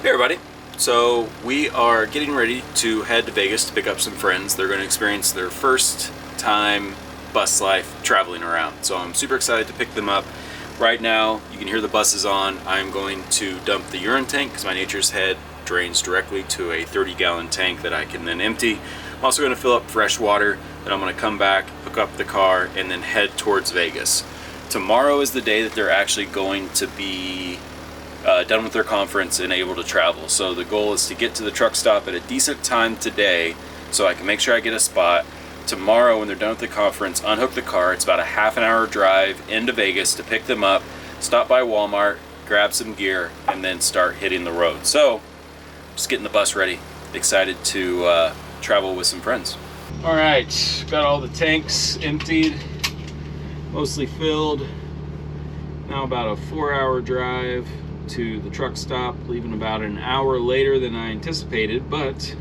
Hey everybody. So we are getting ready to head to Vegas to pick up some friends. They're going to experience their first time bus life traveling around. So I'm super excited to pick them up. Right now, you can hear the buses on. I'm going to dump the urine tank because my Nature's Head drains directly to a 30-gallon tank that I can then empty. I'm also going to fill up fresh water. Then I'm going to come back, hook up the car, and then head towards Vegas. Tomorrow is the day that they're actually going to be done with their conference and able to travel. So the goal is to get to the truck stop at a decent time today so I can make sure I get a spot. Tomorrow when they're done with the conference, unhook the car. It's about a half an hour drive into Vegas to pick them up, stop by Walmart, grab some gear, and then start hitting the road. So just getting the bus ready. Excited to travel with some friends. All right, got all the tanks emptied, mostly filled. Now about a 4-hour drive to the truck stop, leaving about an hour later than I anticipated, but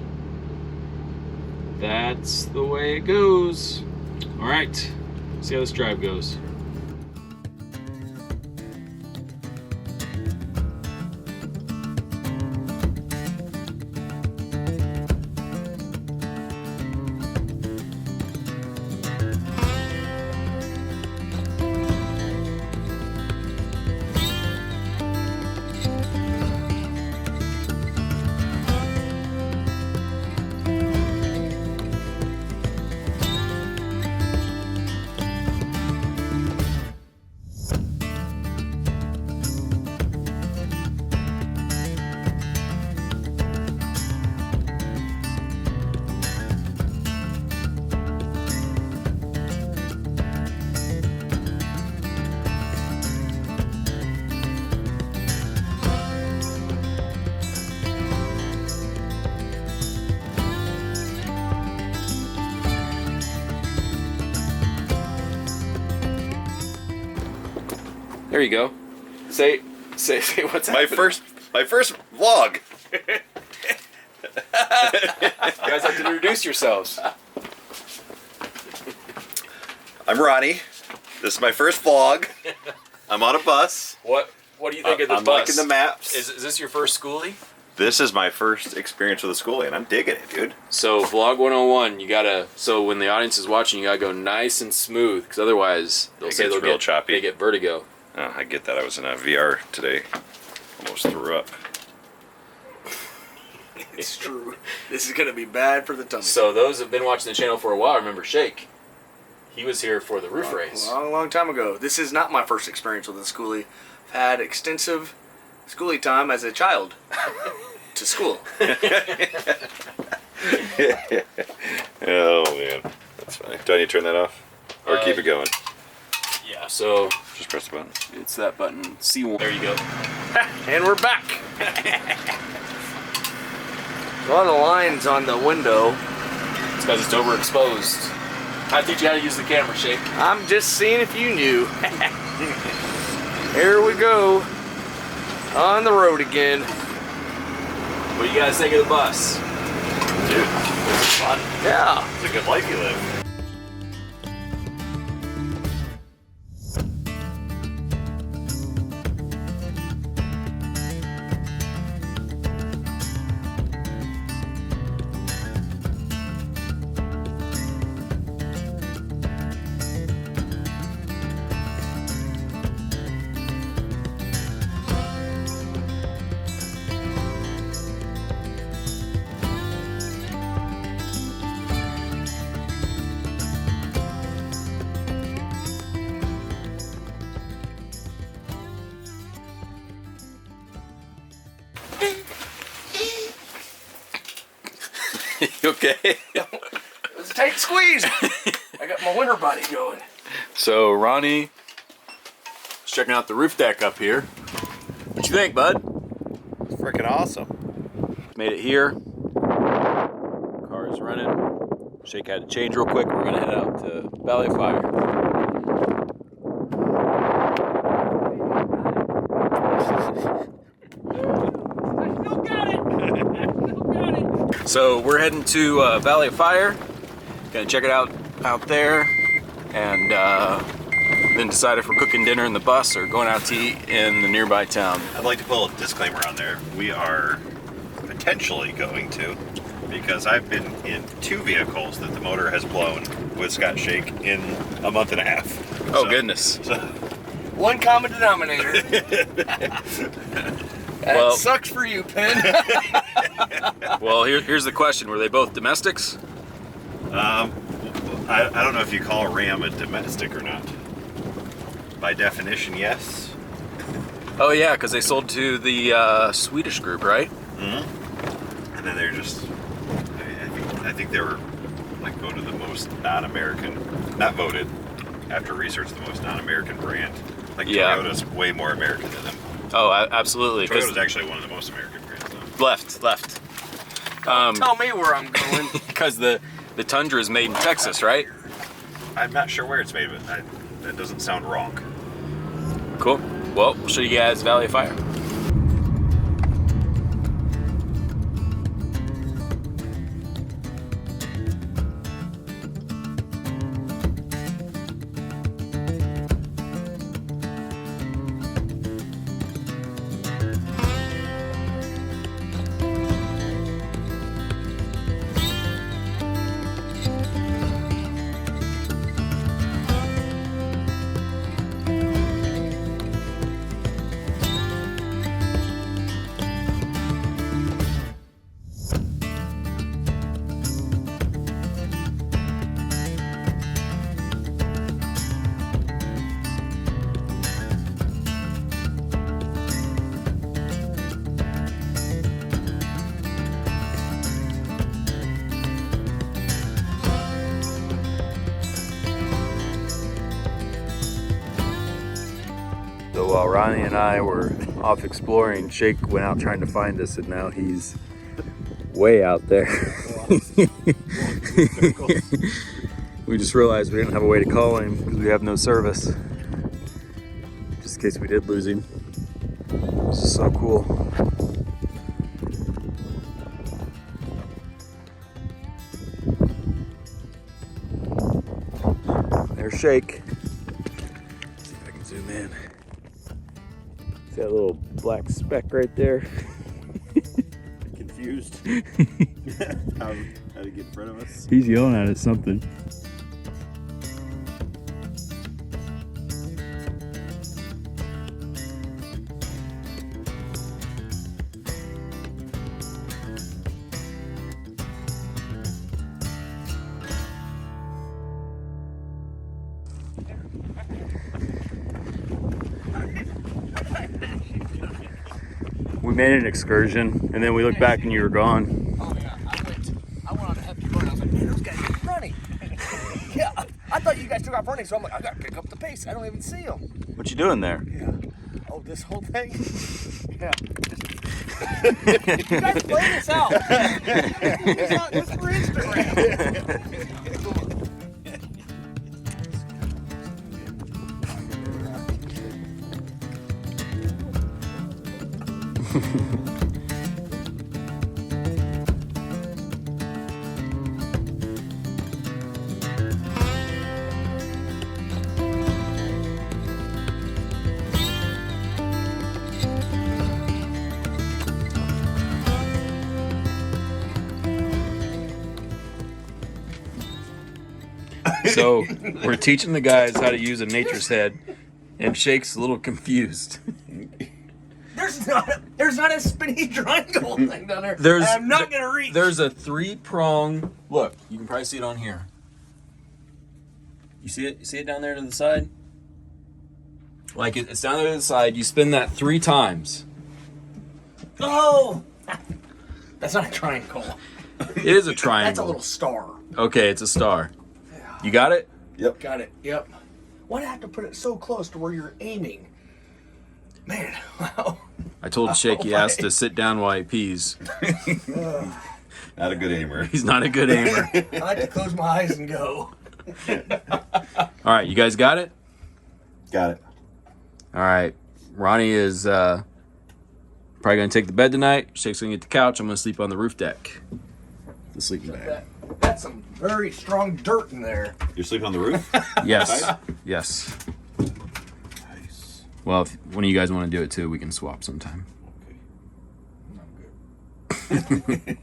that's the way it goes. All right, see how this drive goes. There you go. Say what's my happening. my first vlog. You guys have to introduce yourselves. I'm Ronnie. This is my first vlog. I'm on a bus. What do you think of the I'm bus? liking the maps. Is this your first Skoolie? This is my first experience with a Skoolie, and I'm digging it, dude. So vlog 101, you gotta. So when the audience is watching, you gotta go nice and smooth, because otherwise It gets real choppy. They get vertigo. Oh, I get that. I was in a VR today. Almost threw up. It's true. This is gonna be bad for the tummy. So those who've been watching the channel for a while remember Shake. He was here for the roof race. A long time ago. This is not my first experience with a Skoolie. I've had extensive Skoolie time as a child to school. Oh man, that's funny. Do I need to turn that off, or keep it going? Yeah. So Just press the button. it's that button C1. There you go. And we're back. A lot of lines on the window. It's because it's overexposed. I teach you how to use the camera, Shake. I'm just seeing if you knew. Here we go. On the road again. What do you guys think of the bus? Dude, this is fun. Yeah. It's a good life you live. You okay? It was a tight squeeze. I got my winter body going. So Ronnie is checking out the roof deck up here. What you think, bud? It's freaking awesome. Made it here. Car is running. Shake had to change real quick. We're gonna head out to Valley of Fire. So we're heading to Valley of Fire. Gonna check it out there, and then decide if we're cooking dinner in the bus or going out to eat in the nearby town. I'd like to put a disclaimer on there. We are potentially going to, because I've been in 2 vehicles that the motor has blown with Scott Shake in a month and a half. Oh, goodness. One common denominator. That Well- sucks for you, Penn. Well, here's the question. Were they both domestics? I don't know if you call a Ram a domestic or not. By definition, yes. Oh, yeah, because they sold to the Swedish group, right? Mm-hmm. And then they're just, I think they were like voted the most non-American, not voted, after research, the most non-American brand. Like Yeah. Toyota's way more American than them. Oh, absolutely. 'cause Toyota's actually one of the most American brands though. left. Tell me where I'm going. Because the Tundra is made in Texas, right? I'm not sure where it's made, but that doesn't sound wrong. Cool. Well, we'll show you guys Valley of Fire. So while Ronnie and I were off exploring, Shake went out trying to find us, and now he's way out there. We just realized we didn't have a way to call him because we have no service. Just in case we did lose him. This is so cool. There's Shake. Let's see if I can zoom in. See that little black speck right there? Confused. how to get in front of us? He's yelling at us something. We made an excursion, and then we looked back and you were gone. Oh yeah, I went on a hefty run. I was like, man, those guys are running. Yeah, I thought you guys took off running, so I'm like, I gotta pick up the pace. I don't even see them. What you doing there? Yeah. Oh, this whole thing? Yeah. You guys play this out. It's for Instagram. So we're teaching the guys how to use a nature's head, and Shake's a little confused. There's not a spinny triangle thing down there. There's- I'm not gonna reach. There's a 3-prong. Look, you can probably see it on here. You see it? You see it down there to the side? Like it's down there to the side. You spin that 3 times. Oh, that's not a triangle. It is a triangle. That's a little star. Okay, it's a star. You got it? Yep. Got it. Yep. Why'd I have to put it so close to where you're aiming? Man, wow. I told Shake he has to sit down while he pees. Not a good aimer. He's not a good aimer. I like to close my eyes and go. All right, you guys got it? Got it. All right. Ronnie is probably going to take the bed tonight. Shake's going to get the couch. I'm going to sleep on the roof deck. The sleeping bag. That's some very strong dirt in there. You're sleeping on the roof? Yes. Yes. Well, if one of you guys want to do it too, we can swap sometime. Okay. I'm good.